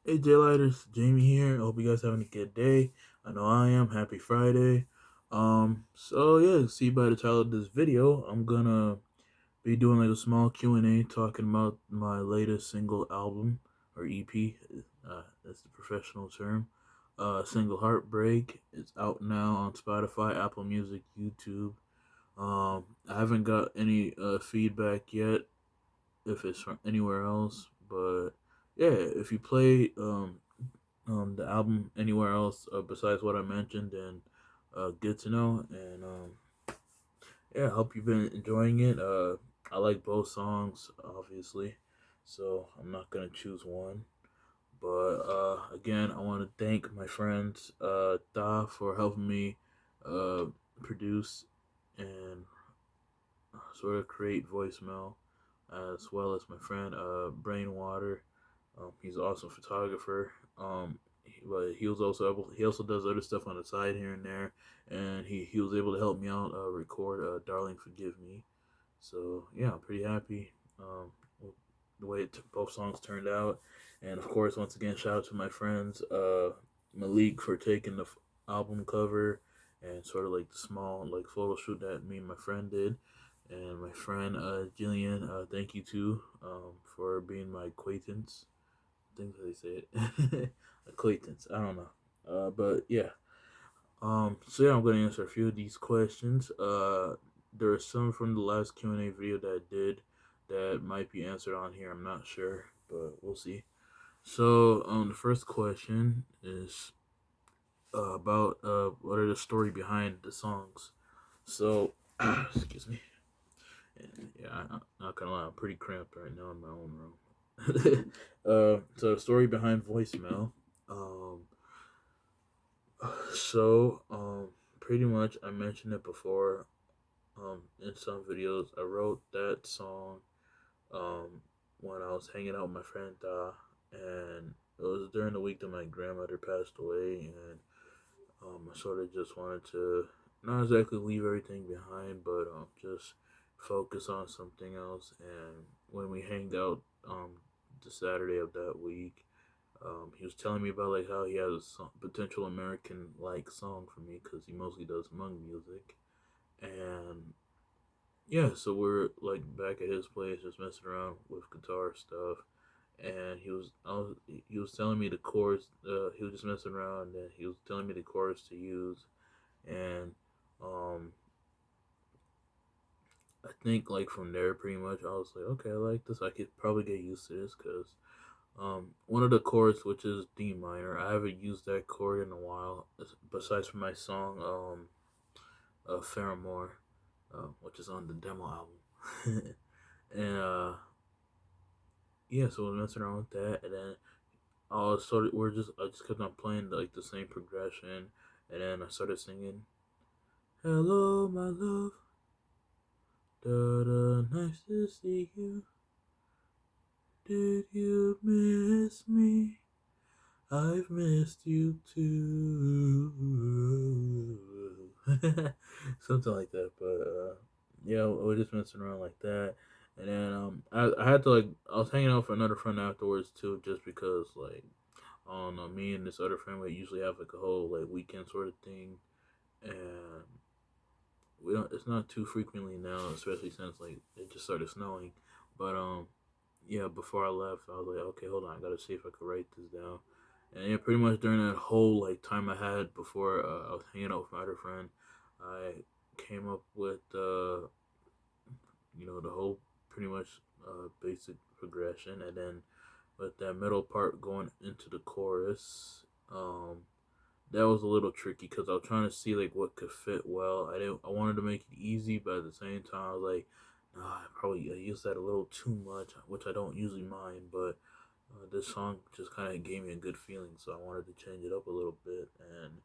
Hey Daylighters, Jamie here. I hope you guys having a good day. I know I am. Happy Friday. So yeah, see by the title of this video, I'm gonna be doing like a small Q&A talking about my latest single album or EP. That's the professional term. Single Heartbreak. It's out now on Spotify, Apple Music, YouTube. I haven't got any feedback yet if it's from anywhere else, but yeah, if you play the album anywhere else besides what I mentioned, then good to know. And yeah, I hope you've been enjoying it. I like both songs, obviously, so I'm not gonna choose one. But again, I want to thank my friends Da for helping me uh, produce and sort of create voicemail, as well as my friend Brainwater. He's an awesome photographer. But he was also able. He also does other stuff on the side here and there, and he was able to help me out record "Darling Forgive Me." So yeah, I'm pretty happy with the way both songs turned out, and of course, once again, shout out to my friends Malik for taking the album cover and sort of like the small like photo shoot that me and my friend did. And my friend Jillian, thank you too for being my acquaintance. I think they say it. Acquaintance. I don't know. But yeah. So yeah, I'm gonna answer a few of these questions. There are some from the last Q&A video that I did that might be answered on here. I'm not sure, but we'll see. So, the first question is about what are the story behind the songs. So, excuse me. Yeah, I'm not gonna lie, I'm pretty cramped right now in my own room. So the story behind voicemail. Um, so pretty much I mentioned it before. In some videos, I wrote that song. Um, when I was hanging out with my friend and it was during the week that my grandmother passed away, and I sort of just wanted to not exactly leave everything behind, but just focus on something else. And when we hanged out the Saturday of that week, he was telling me about like how he has a potential American like song for me because he mostly does Hmong music, and yeah, so we're like back at his place just messing around with guitar stuff, and he was telling me the chords. He was just messing around, and he was telling me the chords to use, and um, I think like from there, pretty much, I was like, okay, I like this. I could probably get used to this because one of the chords, which is D minor, I haven't used that chord in a while. Besides for my song, Fairmore, which is on the demo album, and yeah, so I was messing around with that, and then I just kept on playing like the same progression, and then I started singing, "Hello, my love, da da, nice to see you. Did you miss me? I've missed you too." Something like that, but yeah, we're just messing around like that. And then I had to like I was hanging out for another friend afterwards too, just because like I don't know, me and this other friend we usually have like a whole like weekend sort of thing, and we don't. It's not too frequently now, especially since like it just started snowing. But yeah, before I left, I was like, okay, hold on, I gotta see if I could write this down. And yeah, pretty much during that whole like time I had before I was hanging out with my other friend, I came up with the whole pretty much basic progression, and then with that middle part going into the chorus, that was a little tricky because I was trying to see like what could fit well. I wanted to make it easy, but at the same time, I was like, nah, I used that a little too much, which I don't usually mind. But this song just kind of gave me a good feeling, so I wanted to change it up a little bit. And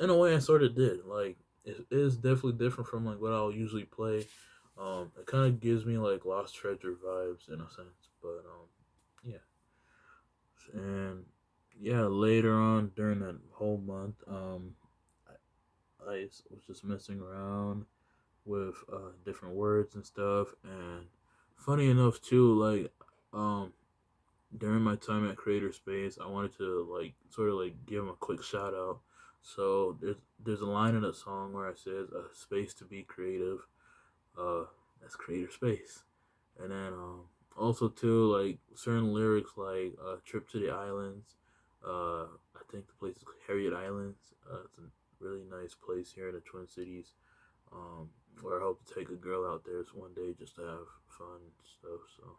in a way, I sort of did. Like it is definitely different from like what I'll usually play. It kind of gives me like Lost Treasure vibes in a sense, but yeah, and yeah, later on during that whole month, I was just messing around with different words and stuff, and funny enough too, like um during my time at Creator Space, I wanted to like sort of like give him a quick shout out. So there's a line in a song where it says a space to be creative. Uh, that's Creator Space, and then also too like certain lyrics like trip to the islands. I think the place is Harriet Islands. It's a really nice place here in the Twin Cities. Where I hope to take a girl out there one day just to have fun and stuff. So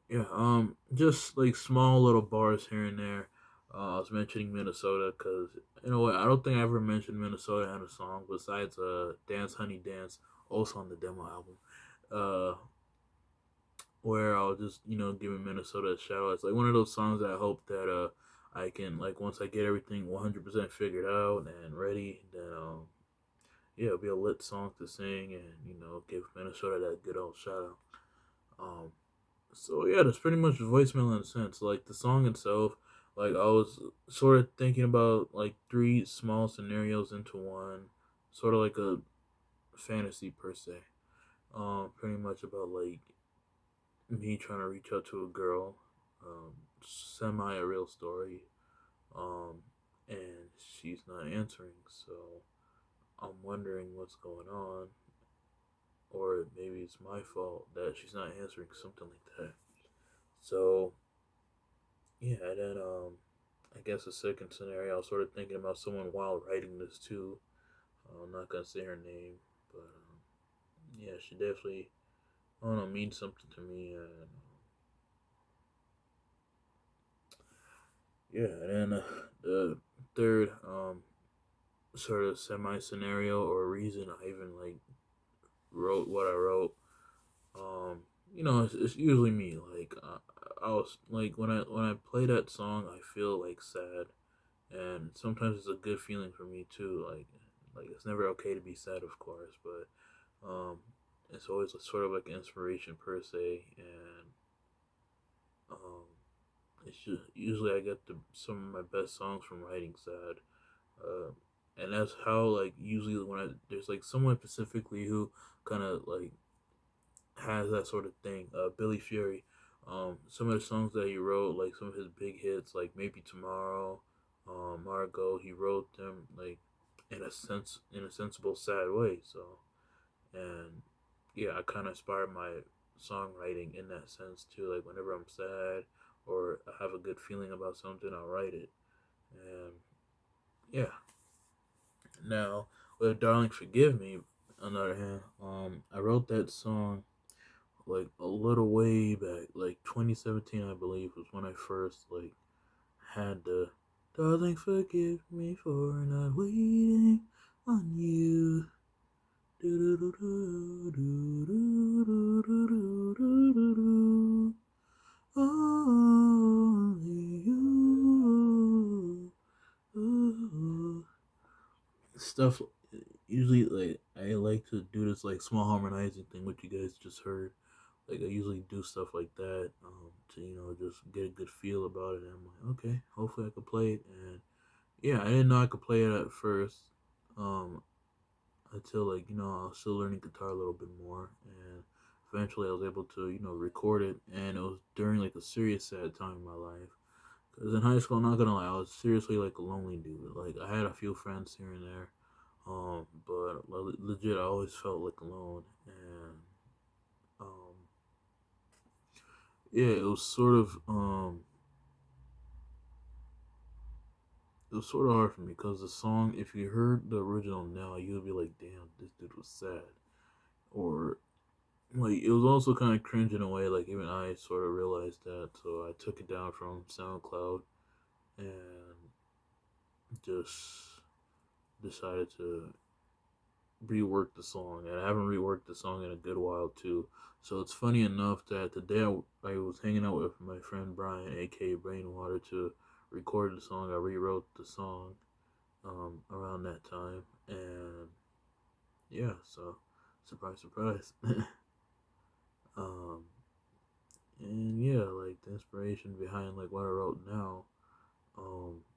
yeah, just like small little bars here and there. I was mentioning Minnesota because you know what? I don't think I ever mentioned Minnesota in a song besides "Dance Honey Dance," also on the demo album. Uh, where I was just giving Minnesota a shout out. It's like one of those songs that I hope that I can like once I get everything 100% figured out and ready, then yeah, it'll be a lit song to sing and give Minnesota that good old shout out. Um, So yeah, that's pretty much the voicemail in a sense. Like the song itself, like I was sort of thinking about like three small scenarios into one, sort of like a fantasy per se. Pretty much about like me trying to reach out to a girl, semi a real story, um, and she's not answering. So I'm wondering what's going on, or maybe it's my fault that she's not answering, something like that. So yeah, and then I guess a second scenario, I was sort of thinking about someone while writing this too. I'm not gonna say her name, but yeah, she definitely, I don't know, means something to me. And yeah, and then the third sort of semi scenario or reason I even like wrote what I wrote. Um, it's usually me. Like I was like when I play that song, I feel like sad, and sometimes it's a good feeling for me too. Like it's never okay to be sad, of course, but it's always a sort of like inspiration per se, and um, it's just usually I get some of my best songs from writing sad, uh, and that's how like usually when there's like someone specifically who kind of like has that sort of thing. Billy Fury, some of the songs that he wrote, like some of his big hits, like maybe Tomorrow, Margot, he wrote them like in a sensible, sad way. So, and yeah, I kind of inspired my songwriting in that sense too. Like whenever I'm sad or I have a good feeling about something, I'll write it. And yeah, now with "Darling Forgive Me," on the other hand, I wrote that song like a little way back, like 2017, I believe, was when I first like had the "Darling, forgive me for not waiting on you." Only you. Stuff usually like I like to do this like small harmonizing thing, which you guys just heard. Like I usually do stuff like that to just get a good feel about it. And I'm like, okay, hopefully I could play it. And yeah, I didn't know I could play it at first um, until like I was still learning guitar a little bit more, and eventually I was able to record it. And it was during like a serious sad time in my life. Cause in high school, I'm not gonna lie, I was seriously like a lonely dude. Like I had a few friends here and there, but legit, I always felt like alone. And um, yeah, it was sort of hard for me because the song, if you heard the original now, you'd be like, damn, this dude was sad. Or like it was also kind of cringe in a way. Like even I sort of realized that, so I took it down from SoundCloud and just decided to rework the song, and I haven't reworked the song in a good while too. So it's funny enough that the day I was hanging out with my friend Brian, aka Brainwater, to record the song, I rewrote the song around that time, and yeah, so surprise, surprise. um, and yeah, like the inspiration behind like what I wrote now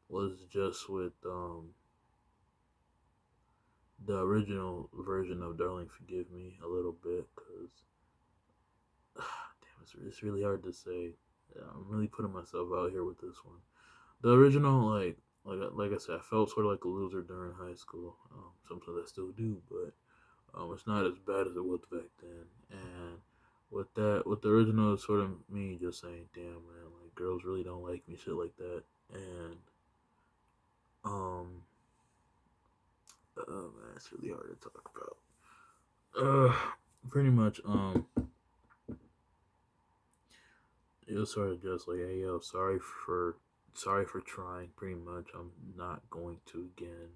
was just with the original version of "Darling Forgive Me" a little bit, because damn, it's really hard to say. Yeah, I'm really putting myself out here with this one. The original, like I said, I felt sort of like a loser during high school. Sometimes I still do, but it's not as bad as it was back then. And with the original, it's sort of me just saying, "Damn, man, like girls really don't like me," shit like that. And um, oh man, it's really hard to talk about. Uh, pretty much, it was sort of just like, "Hey, yo, sorry for trying." Pretty much, I'm not going to again.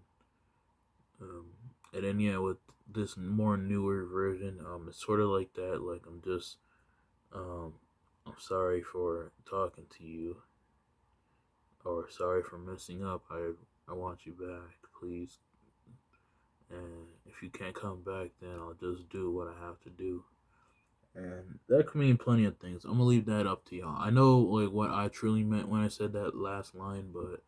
Um, and then yeah, with this more newer version, it's sort of like that. Like um, I'm sorry for talking to you, or sorry for messing up. I want you back, please. And if you can't come back, then I'll just do what I have to do. And that could mean plenty of things. I'm gonna leave that up to y'all. I know like what I truly meant when I said that last line, but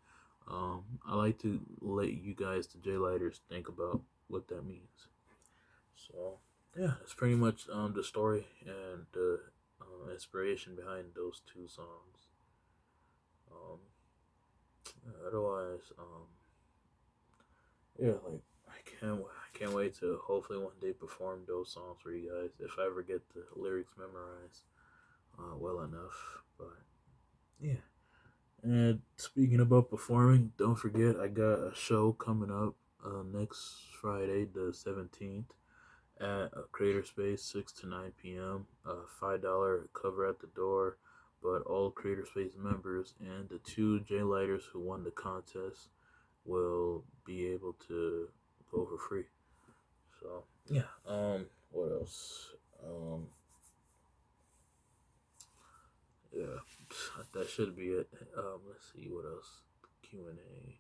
I like to let you guys, the J Lighters, think about what that means. So yeah, that's pretty much the story and the inspiration behind those two songs. Um, otherwise, yeah, like I can't wait to hopefully one day perform those songs for you guys if I ever get the lyrics memorized well enough. But yeah. And speaking about performing, don't forget I got a show coming up next Friday, the 17th, at a Creator Space, 6 to 9 p.m. $5 cover at the door, but all Creator Space members and the two J Lighters who won the contest will be able to go for free. So yeah. What else? Yeah, that should be it. Let's see what else. Q&A.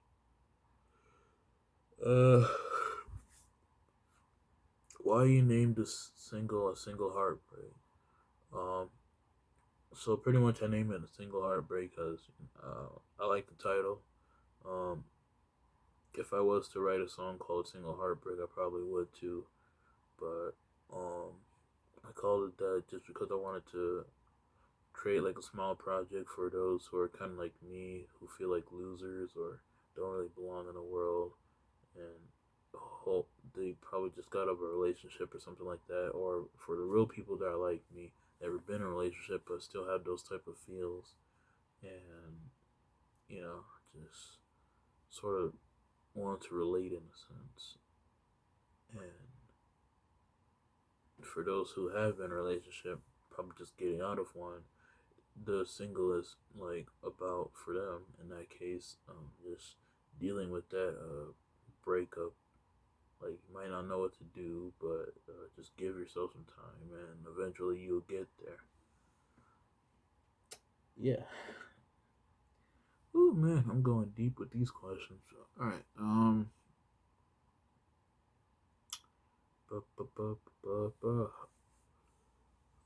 Why you named this single a single heartbreak? Um, so pretty much I named it a single heartbreak because I like the title. Um, if I was to write a song called Single Heartbreak, I probably would too. But um, I called it that just because I wanted to create like a small project for those who are kind of like me, who feel like losers or don't really belong in the world, and hope they probably just got out of a relationship or something like that, or for the real people that are like me, never been in a relationship but still have those type of feels, and you know, just sort of want to relate in a sense. And for those who have been in a relationship, probably just getting out of one, the single is like about for them in that case, just dealing with that breakup. Like you might not know what to do, but just give yourself some time, and eventually you'll get there. Yeah. Oh man, I'm going deep with these questions. All right. Bu- bu- bu- bu- bu-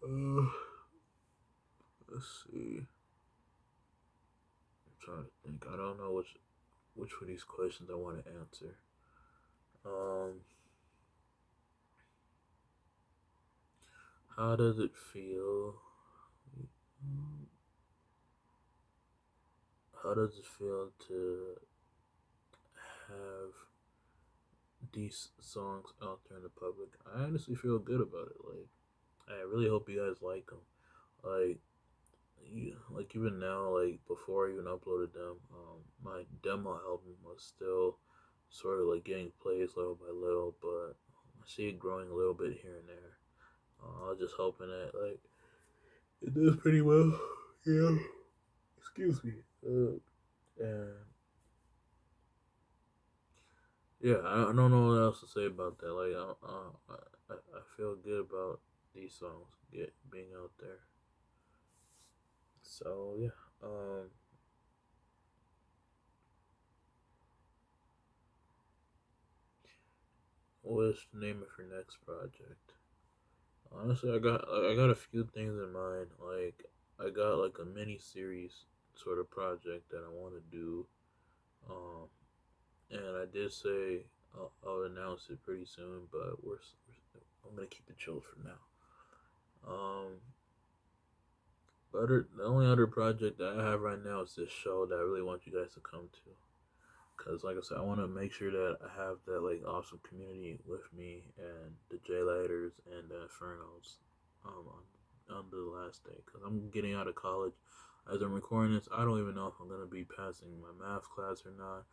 Uh, let's see. I'm trying to think. I don't know which of these questions I want to answer. Um, how does it feel? How does it feel to have these songs out there in the public? I honestly feel good about it. Like, I really hope you guys like them. Like, like even now, like before I even uploaded them, my demo album was still sort of like getting plays little by little, but I see it growing a little bit here and there. I was just hoping that like it does pretty well. Yeah. Excuse me. And yeah, I don't know what else to say about that. Like, I feel good about these songs being out there. So yeah, what's the name of your next project? Honestly, I got a few things in mind. Like, I got like a mini series sort of project that I want to do. Um, and I did say I'll announce it pretty soon, but I'm gonna keep it chilled for now. Um, The only other project that I have right now is this show that I really want you guys to come to. Cause like I said, I want to make sure that I have that like awesome community with me and the J Lighters and the Infernos, on the last day. Cause I'm getting out of college. As I'm recording this, I don't even know if I'm gonna be passing my math class or not.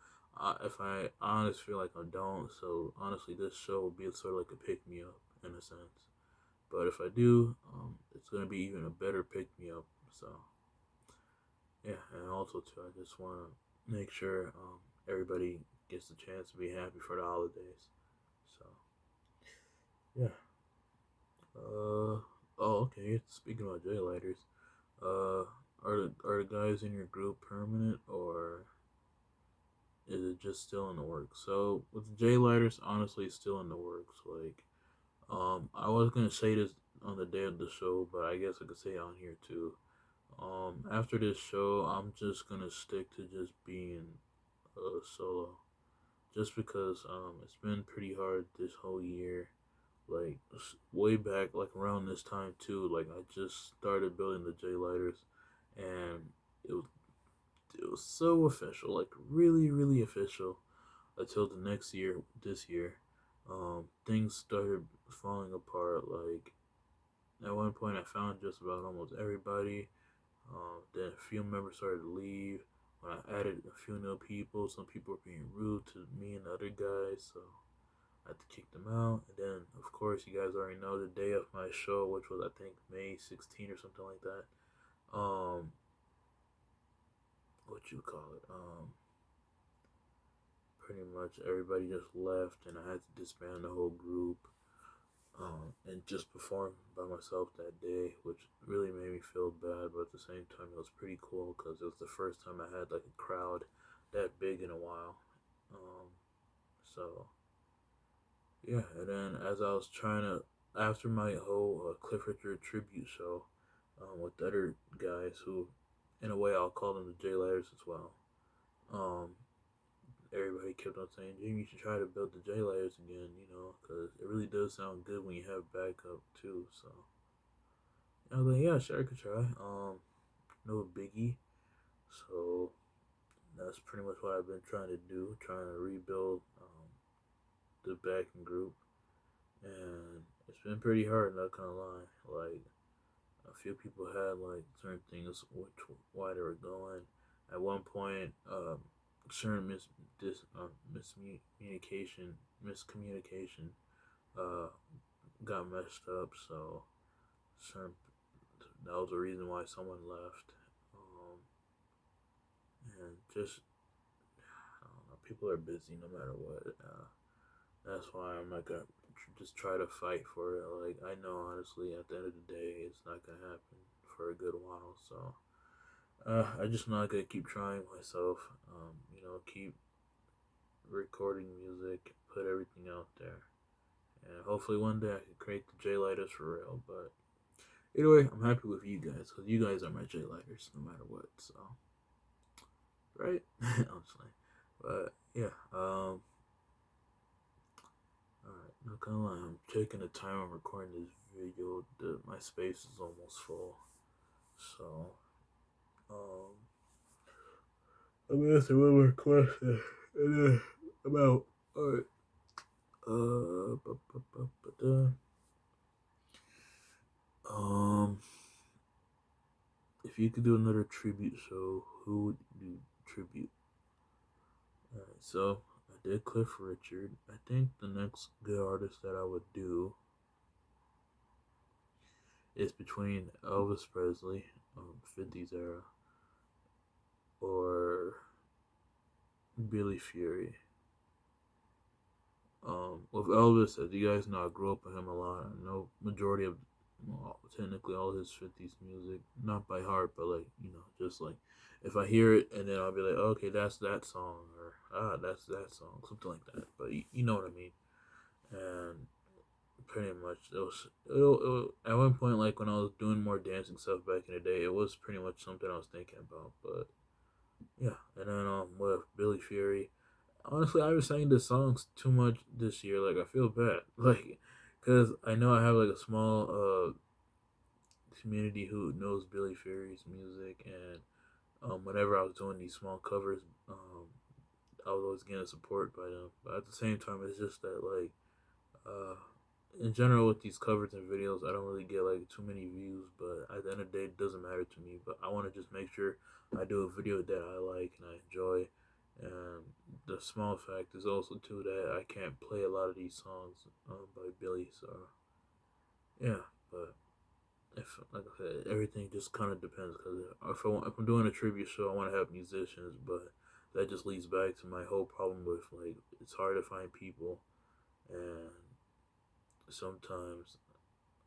If I honestly feel like I don't, so honestly, this show will be sort of like a pick me up in a sense. But if I do, it's gonna be even a better pick me up. So yeah, and also too, I just want to make sure everybody gets the chance to be happy for the holidays. So yeah. Oh, okay. Speaking about J-Lighters, are the guys in your group permanent, or is it just still in the works? So with the J-Lighters, honestly, it's still in the works. Like, I was gonna say this on the day of the show, but I guess I could say it on here too. After this show, I'm just gonna stick to just being solo, just because it's been pretty hard this whole year. Like way back, like around this time too. Like I just started building the J Lighters, and it was it was so official, like really really official. Until the next year, this year, things started falling apart. Like at one point, I found just about almost everybody. Then a few members started to leave. When I added a few new people, some people were being rude to me and the other guys, so I had to kick them out. And then, of course, you guys already know the day of my show, which was I think May 16th or something like that. Um, what you call it? Pretty much everybody just left, and I had to disband the whole group. And just perform by myself that day, which really made me feel bad, but at the same time, it was pretty cool because it was the first time I had like a crowd that big in a while. Um, so yeah, and then as I was trying to, after my whole Cliff Richard tribute show, with the other guys who, in a way, I'll call them the J Lighters as well. Um, Everybody kept on saying, Jimmy, you should try to build the J Lighters again, because it really does sound good when you have backup too. So I was like, yeah, sure, I could try. No biggie. So that's pretty much what I've been trying to do, trying to rebuild the backing group, and it's been pretty hard. Not gonna lie, like a few people had like certain things which why they were going. At one point, certain miscommunication uh, got messed up. So certain that was the reason why someone left. And just I don't know, people are busy no matter what. That's why I'm not gonna just try to fight for it. Like I know honestly, at the end of the day, it's not gonna happen for a good while. So I just not gonna keep trying myself. Keep recording music, put everything out there, and hopefully one day I can create the J Lighters for real. But either way, I'm happy with you guys because you guys are my J Lighters no matter what. So right, honestly, but yeah. Alright, not gonna lie, I'm checking the time I'm recording this video. My space is almost full. So, um, I'm gonna answer one more question. And then I'm out. Alright. Um, if you could do another tribute show, who would you tribute? Alright, so I did Cliff Richard. I think the next good artist that I would do is between Elvis Presley, 50s era, or Billy Fury. With Elvis, as you guys know, I grew up with him a lot. I know majority of, well, technically all his 50s music, not by heart, but like, just like, if I hear it and then I'll be like, okay, that's that song, or that's that song, something like that. But you know what I mean. And pretty much, at one point, like when I was doing more dancing stuff back in the day, it was pretty much something I was thinking about. But yeah, and then with Billy Fury, honestly, I was saying the songs too much this year. Like I feel bad, like because I know I have like a small community who knows Billy Fury's music, and whenever I was doing these small covers, I was always getting support by them. But at the same time, it's just that like uh, in general with these covers and videos, I don't really get like too many views. But at the end of the day, it doesn't matter to me. But I want to just make sure I do a video that I like and I enjoy. And the small fact is also too that I can't play a lot of these songs by Billy. So yeah, but if like I said, everything just kind of depends. Because if I'm doing a tribute show, I want to have musicians, but that just leads back to my whole problem with like it's hard to find people, and sometimes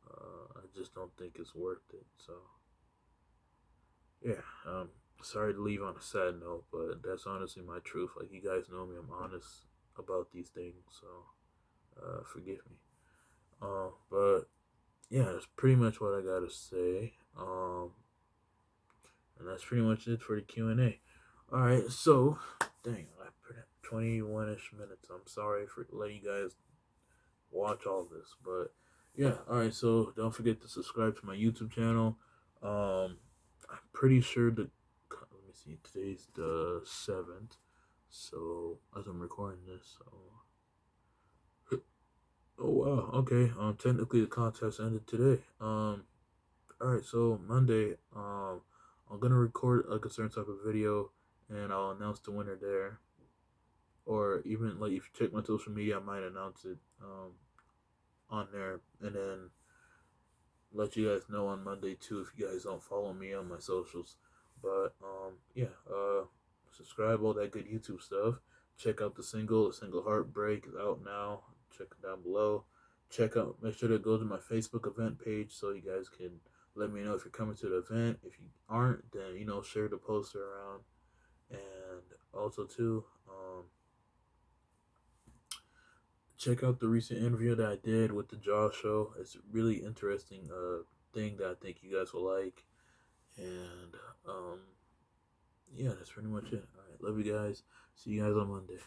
I just don't think it's worth it. So yeah, sorry to leave on a sad note, but that's honestly my truth. Like you guys know me, I'm honest about these things, so forgive me. But yeah, that's pretty much what I gotta say. And that's pretty much it for the Q&A. All right, so dang, I put 21ish minutes. I'm sorry for letting you guys watch all this, but yeah. All right, so don't forget to subscribe to my YouTube channel. I'm pretty sure the let me see. Today's the 7th, so as I'm recording this, so oh wow, okay. Technically the contest ended today. All right, so Monday, I'm gonna record like a certain type of video, and I'll announce the winner there. Or even like if you check my social media, I might announce it on there, and then let you guys know on Monday too if you guys don't follow me on my socials. But yeah, subscribe, all that good YouTube stuff. Check out the Single Heartbreak is out now. Check it down below. Check out, make sure to go to my Facebook event page so you guys can let me know if you're coming to the event. If you aren't, then share the poster around. And also too, check out the recent interview that I did with the Jaw Show. It's a really interesting thing that I think you guys will like. And yeah, that's pretty much it. All right, love you guys. See you guys on Monday.